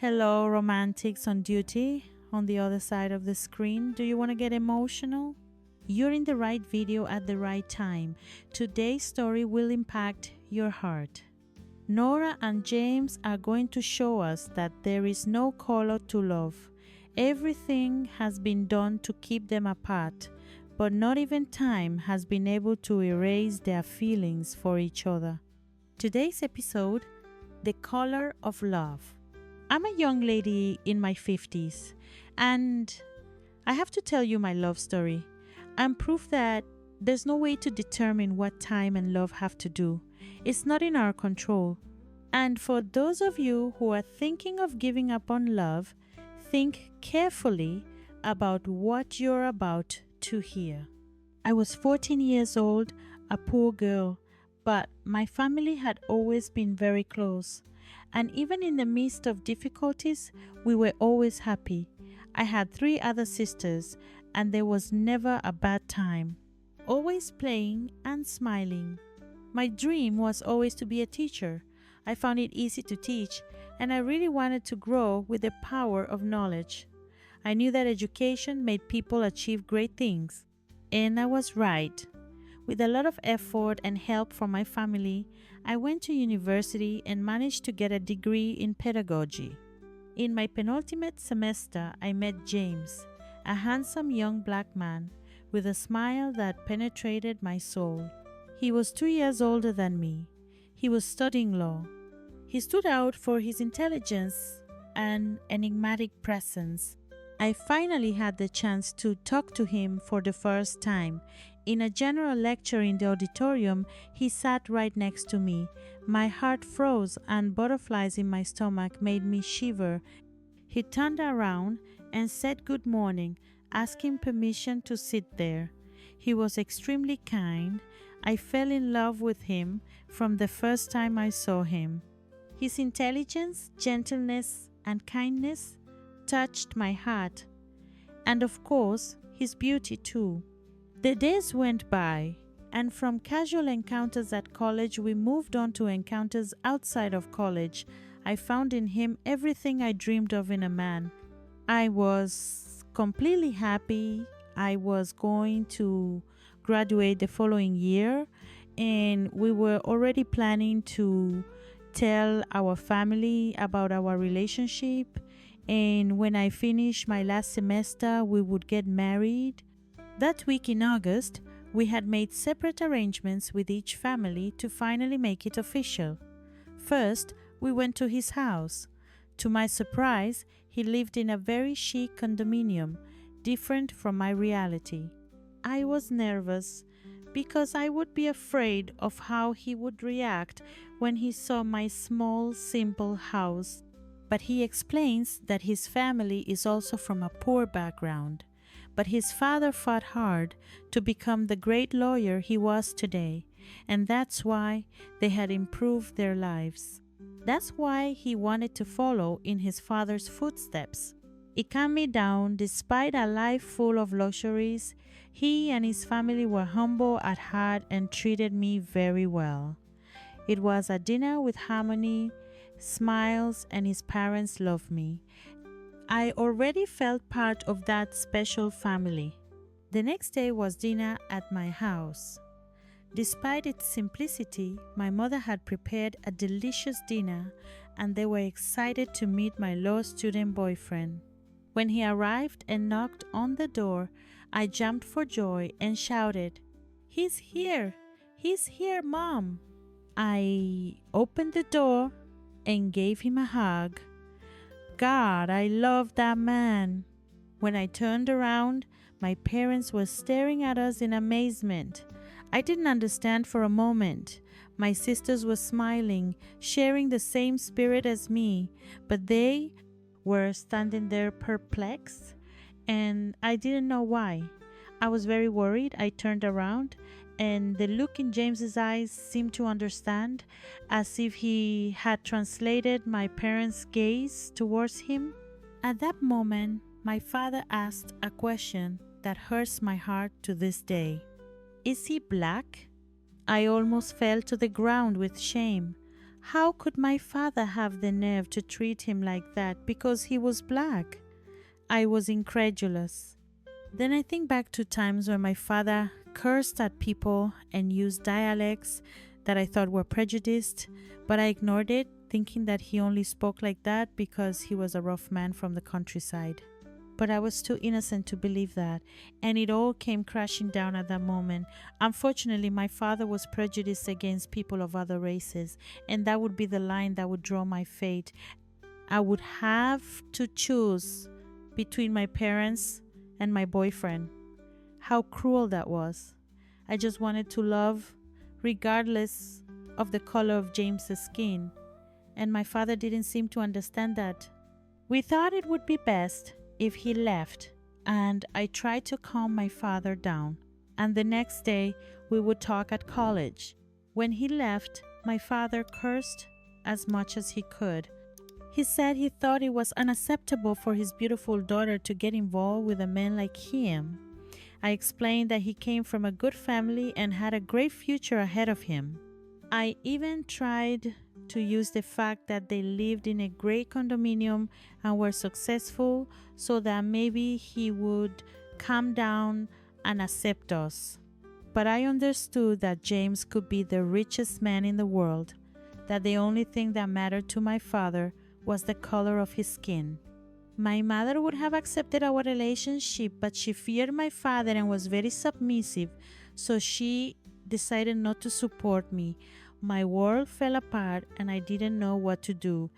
Hello, romantics on duty. On the other side of the screen, do you want to get emotional? You're in the right video at the right time. Today's story will impact your heart. Nora and James are going to show us that there is no color to love. Everything has been done to keep them apart, but not even time has been able to erase their feelings for each other. Today's episode, The Color of Love. I'm a young lady in my 50s, and I have to tell you my love story. I'm proof that there's no way to determine what time and love have to do. It's not in our control. And for those of you who are thinking of giving up on love, think carefully about what you're about to hear. I was 14 years old, a poor girl, but my family had always been very close. And even in the midst of difficulties, we were always happy. I had 3 other sisters, and there was never a bad time. Always playing and smiling. My dream was always to be a teacher. I found it easy to teach, and I really wanted to grow with the power of knowledge. I knew that education made people achieve great things. And I was right. With a lot of effort and help from my family, I went to university and managed to get a degree in pedagogy. In my penultimate semester, I met James, a handsome young black man with a smile that penetrated my soul. He was 2 years older than me. He was studying law. He stood out for his intelligence and enigmatic presence. I finally had the chance to talk to him for the first time. In a general lecture in the auditorium, he sat right next to me. My heart froze and butterflies in my stomach made me shiver. He turned around and said good morning, asking permission to sit there. He was extremely kind. I fell in love with him from the first time I saw him. His intelligence, gentleness, and kindness touched my heart. And of course, his beauty too. The days went by, and from casual encounters at college, we moved on to encounters outside of college. I found in him everything I dreamed of in a man. I was completely happy. I was going to graduate the following year, and we were already planning to tell our family about our relationship. And when I finished my last semester, we would get married. That week in August, we had made separate arrangements with each family to finally make it official. First, we went to his house. To my surprise, he lived in a very chic condominium, different from my reality. I was nervous because I would be afraid of how he would react when he saw my small, simple house. But he explains that his family is also from a poor background. But his father fought hard to become the great lawyer he was today, and that's why they had improved their lives. That's why he wanted to follow in his father's footsteps. It calmed me down. Despite a life full of luxuries, he and his family were humble at heart and treated me very well. It was a dinner with harmony, smiles, and his parents loved me. I already felt part of that special family. The next day was dinner at my house. Despite its simplicity, my mother had prepared a delicious dinner, and they were excited to meet my law student boyfriend. When he arrived and knocked on the door, I jumped for joy and shouted, "He's here! He's here, Mom!" I opened the door and gave him a hug. God, I love that man. When I turned around, my parents were staring at us in amazement. I didn't understand for a moment. My sisters were smiling, sharing the same spirit as me, but they were standing there perplexed, and I didn't know why. I was very worried. I turned around, and the look in James's eyes seemed to understand, as if he had translated my parents' gaze towards him. At that moment, my father asked a question that hurts my heart to this day. "Is he black?" I almost fell to the ground with shame. How could my father have the nerve to treat him like that because he was black? I was incredulous. Then I think back to times when my father cursed at people and used dialects that I thought were prejudiced, but I ignored it, thinking that he only spoke like that because he was a rough man from the countryside. But I was too innocent to believe that, and it all came crashing down at that moment. Unfortunately, my father was prejudiced against people of other races, and that would be the line that would draw my fate. I would have to choose between my parents and my boyfriend. How cruel that was. I just wanted to love, regardless of the color of James's skin, and my father didn't seem to understand that. We thought it would be best if he left, and I tried to calm my father down. And the next day, we would talk at college. When he left, my father cursed as much as he could. He said he thought it was unacceptable for his beautiful daughter to get involved with a man like him. I explained that he came from a good family and had a great future ahead of him. I even tried to use the fact that they lived in a great condominium and were successful so that maybe he would calm down and accept us. But I understood that James could be the richest man in the world, that the only thing that mattered to my father was the color of his skin. My mother would have accepted our relationship, but she feared my father and was very submissive, so she decided not to support me. My world fell apart and I didn't know what to do.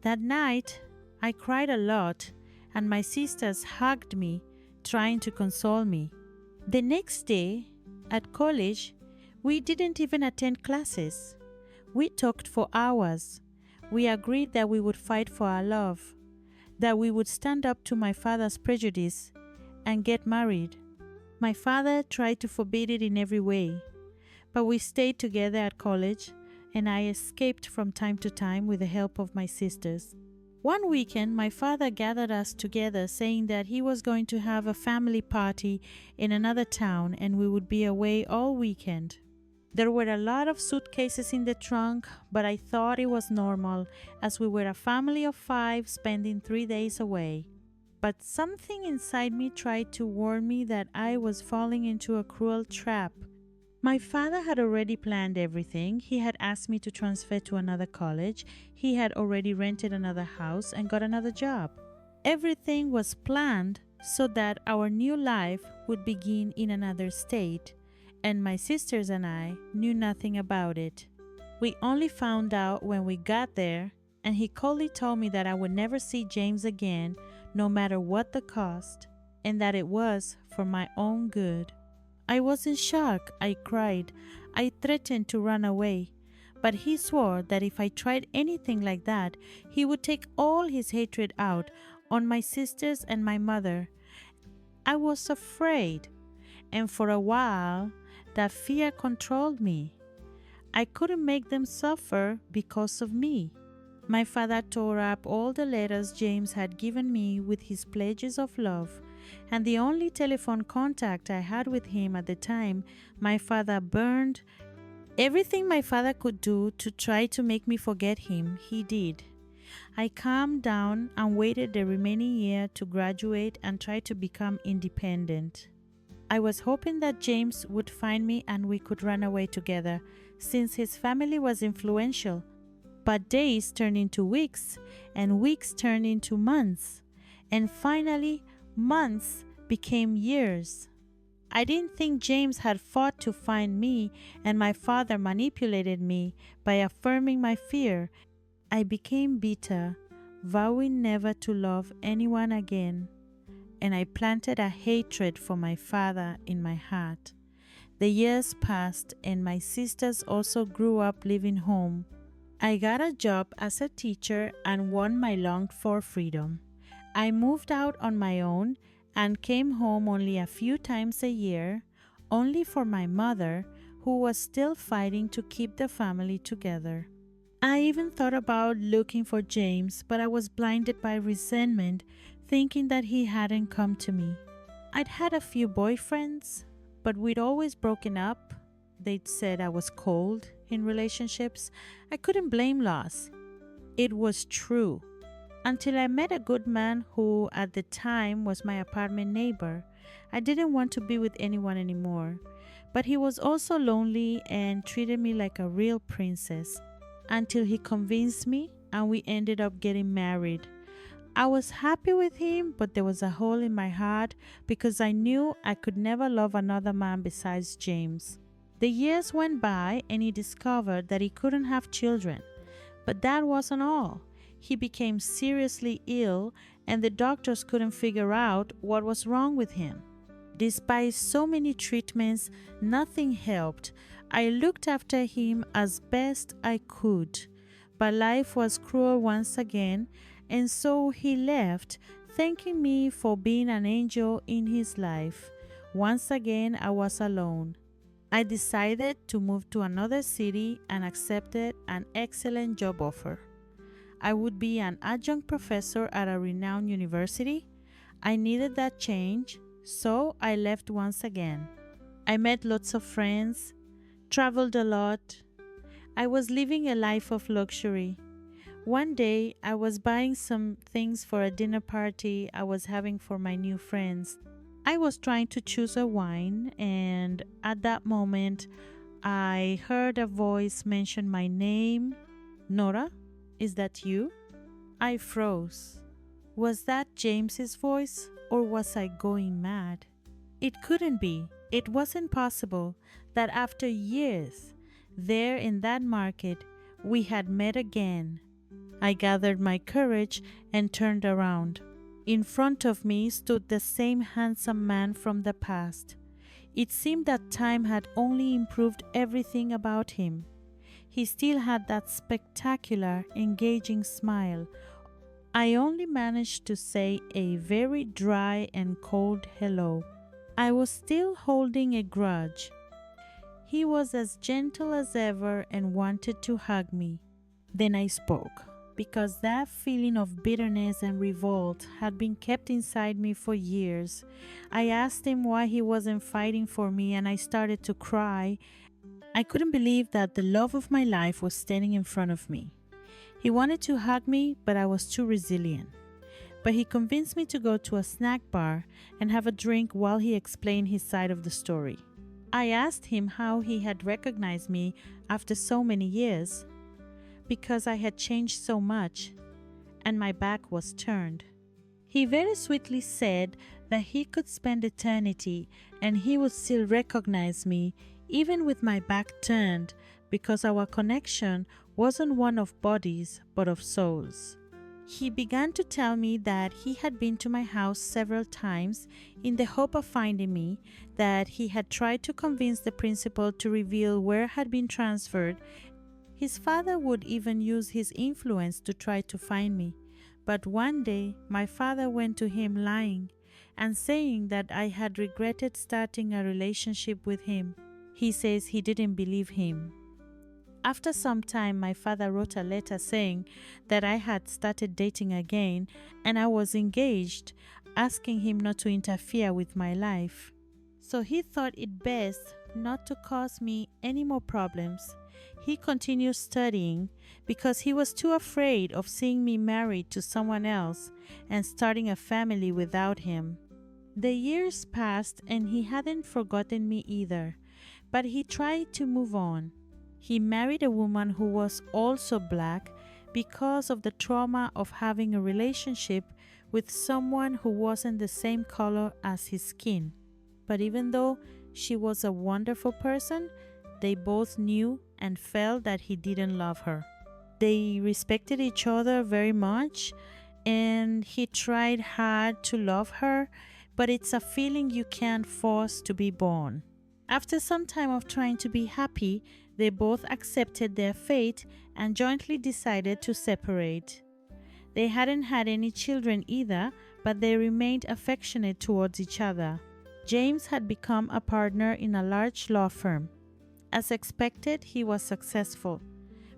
That night, I cried a lot and my sisters hugged me, trying to console me. The next day, at college, we didn't even attend classes. We talked for hours. We agreed that we would fight for our love, that we would stand up to my father's prejudice and get married. My father tried to forbid it in every way, but we stayed together at college and I escaped from time to time with the help of my sisters. One weekend, my father gathered us together saying that he was going to have a family party in another town and we would be away all weekend. There were a lot of suitcases in the trunk, but I thought it was normal as we were a family of 5 spending 3 days away. But something inside me tried to warn me that I was falling into a cruel trap. My father had already planned everything. He had asked me to transfer to another college. He had already rented another house and got another job. Everything was planned so that our new life would begin in another state, and my sisters and I knew nothing about it. We only found out when we got there, and he coldly told me that I would never see James again, no matter what the cost, and that it was for my own good. I was in shock. I cried. I threatened to run away. But he swore that if I tried anything like that, he would take all his hatred out on my sisters and my mother. I was afraid, and for a while, that fear controlled me. I couldn't make them suffer because of me. My father tore up all the letters James had given me with his pledges of love, and the only telephone contact I had with him at the time, my father burned. Everything my father could do to try to make me forget him, he did. I calmed down and waited the remaining year to graduate and try to become independent. I was hoping that James would find me and we could run away together, since his family was influential. But days turned into weeks, and weeks turned into months, and finally, months became years. I didn't think James had fought to find me, and my father manipulated me by affirming my fear. I became bitter, vowing never to love anyone again, and I planted a hatred for my father in my heart. The years passed, and my sisters also grew up leaving home. I got a job as a teacher and won my longed-for freedom. I moved out on my own and came home only a few times a year, only for my mother, who was still fighting to keep the family together. I even thought about looking for James, but I was blinded by resentment, thinking that he hadn't come to me. I'd had a few boyfriends, but we'd always broken up. They'd said I was cold, in relationships, I couldn't blame loss. It was true. Until I met a good man who at the time was my apartment neighbor. I didn't want to be with anyone anymore. But he was also lonely and treated me like a real princess. Until he convinced me and we ended up getting married. I was happy with him, but there was a hole in my heart because I knew I could never love another man besides James. The years went by and he discovered that he couldn't have children. But that wasn't all. He became seriously ill and the doctors couldn't figure out what was wrong with him. Despite so many treatments, nothing helped. I looked after him as best I could. But life was cruel once again, and so he left, thanking me for being an angel in his life. Once again, I was alone. I decided to move to another city and accepted an excellent job offer. I would be an adjunct professor at a renowned university. I needed that change, so I left once again. I met lots of friends, traveled a lot. I was living a life of luxury. One day, I was buying some things for a dinner party I was having for my new friends. I was trying to choose a wine, and at that moment, I heard a voice mention my name. Nora, is that you? I froze. Was that James's voice, or was I going mad? It couldn't be. It wasn't possible that after years, there in that market, we had met again. I gathered my courage and turned around. In front of me stood the same handsome man from the past. It seemed that time had only improved everything about him. He still had that spectacular, engaging smile. I only managed to say a very dry and cold hello. I was still holding a grudge. He was as gentle as ever and wanted to hug me. Then I spoke. Because that feeling of bitterness and revolt had been kept inside me for years. I asked him why he wasn't fighting for me and I started to cry. I couldn't believe that the love of my life was standing in front of me. He wanted to hug me, but I was too resilient. But he convinced me to go to a snack bar and have a drink while he explained his side of the story. I asked him how he had recognized me after so many years. Because I had changed so much, and my back was turned. He very sweetly said that he could spend eternity and he would still recognize me even with my back turned, because our connection wasn't one of bodies but of souls. He began to tell me that he had been to my house several times in the hope of finding me, that he had tried to convince the principal to reveal where I had been transferred. His father would even use his influence to try to find me. But one day, my father went to him lying and saying that I had regretted starting a relationship with him. He says he didn't believe him. After some time, my father wrote a letter saying that I had started dating again and I was engaged, asking him not to interfere with my life. So he thought it best not to cause me any more problems. He continued studying because he was too afraid of seeing me married to someone else and starting a family without him. The years passed and he hadn't forgotten me either, but he tried to move on. He married a woman who was also black because of the trauma of having a relationship with someone who wasn't the same color as his skin. But even though she was a wonderful person, they both knew and felt that he didn't love her. They respected each other very much, and he tried hard to love her, but it's a feeling you can't force to be born. After some time of trying to be happy, they both accepted their fate and jointly decided to separate. They hadn't had any children either, but they remained affectionate towards each other. James had become a partner in a large law firm. As expected, he was successful,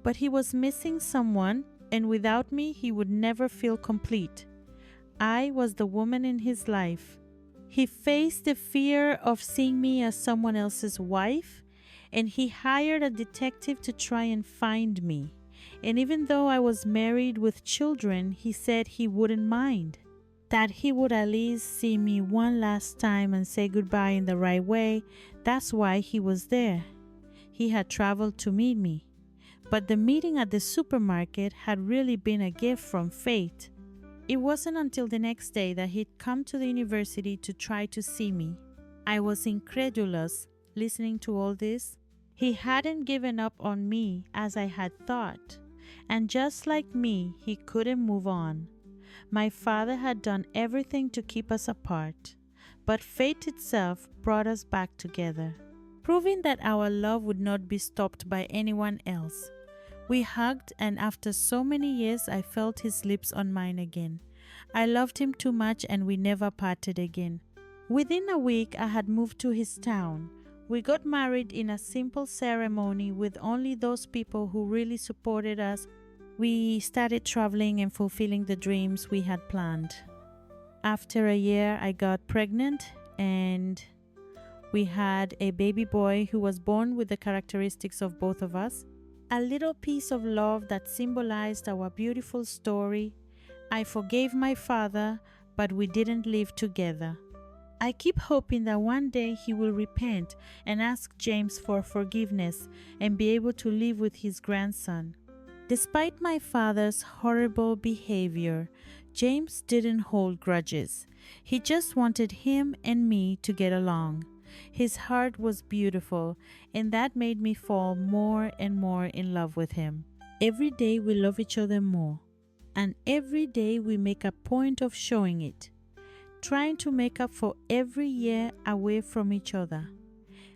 but he was missing someone, and without me, he would never feel complete. I was the woman in his life. He faced the fear of seeing me as someone else's wife, and he hired a detective to try and find me. And even though I was married with children, he said he wouldn't mind, that he would at least see me one last time and say goodbye in the right way. That's why he was there. He had traveled to meet me. But the meeting at the supermarket had really been a gift from fate. It wasn't until the next day that he'd come to the university to try to see me. I was incredulous listening to all this. He hadn't given up on me as I had thought. And just like me, he couldn't move on. My father had done everything to keep us apart, but fate itself brought us back together, proving that our love would not be stopped by anyone else. We hugged, and after so many years, I felt his lips on mine again. I loved him too much, and we never parted again. Within a week, I had moved to his town. We got married in a simple ceremony with only those people who really supported us. We started traveling and fulfilling the dreams we had planned. After a year, I got pregnant, and we had a baby boy who was born with the characteristics of both of us. A little piece of love that symbolized our beautiful story. I forgave my father, but we didn't live together. I keep hoping that one day he will repent and ask James for forgiveness and be able to live with his grandson. Despite my father's horrible behavior, James didn't hold grudges. He just wanted him and me to get along. His heart was beautiful, and that made me fall more and more in love with him. Every day we love each other more, and every day we make a point of showing it, trying to make up for every year away from each other.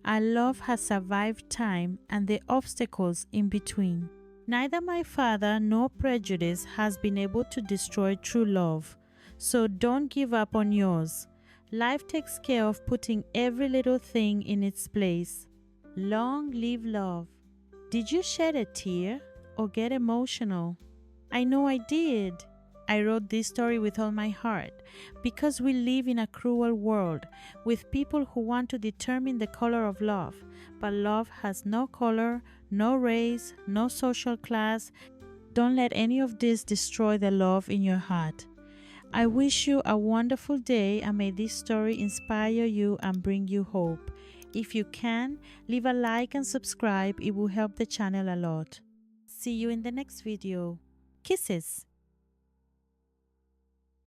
Our love has survived time and the obstacles in between. Neither my father nor prejudice has been able to destroy true love, so don't give up on yours. Life takes care of putting every little thing in its place. Long live love. Did you shed a tear or get emotional? I know I did. I wrote this story with all my heart because we live in a cruel world with people who want to determine the color of love. But love has no color, no race, no social class. Don't let any of this destroy the love in your heart. I wish you a wonderful day, and may this story inspire you and bring you hope. If you can, leave a like and subscribe. It will help the channel a lot. See you in the next video. Kisses.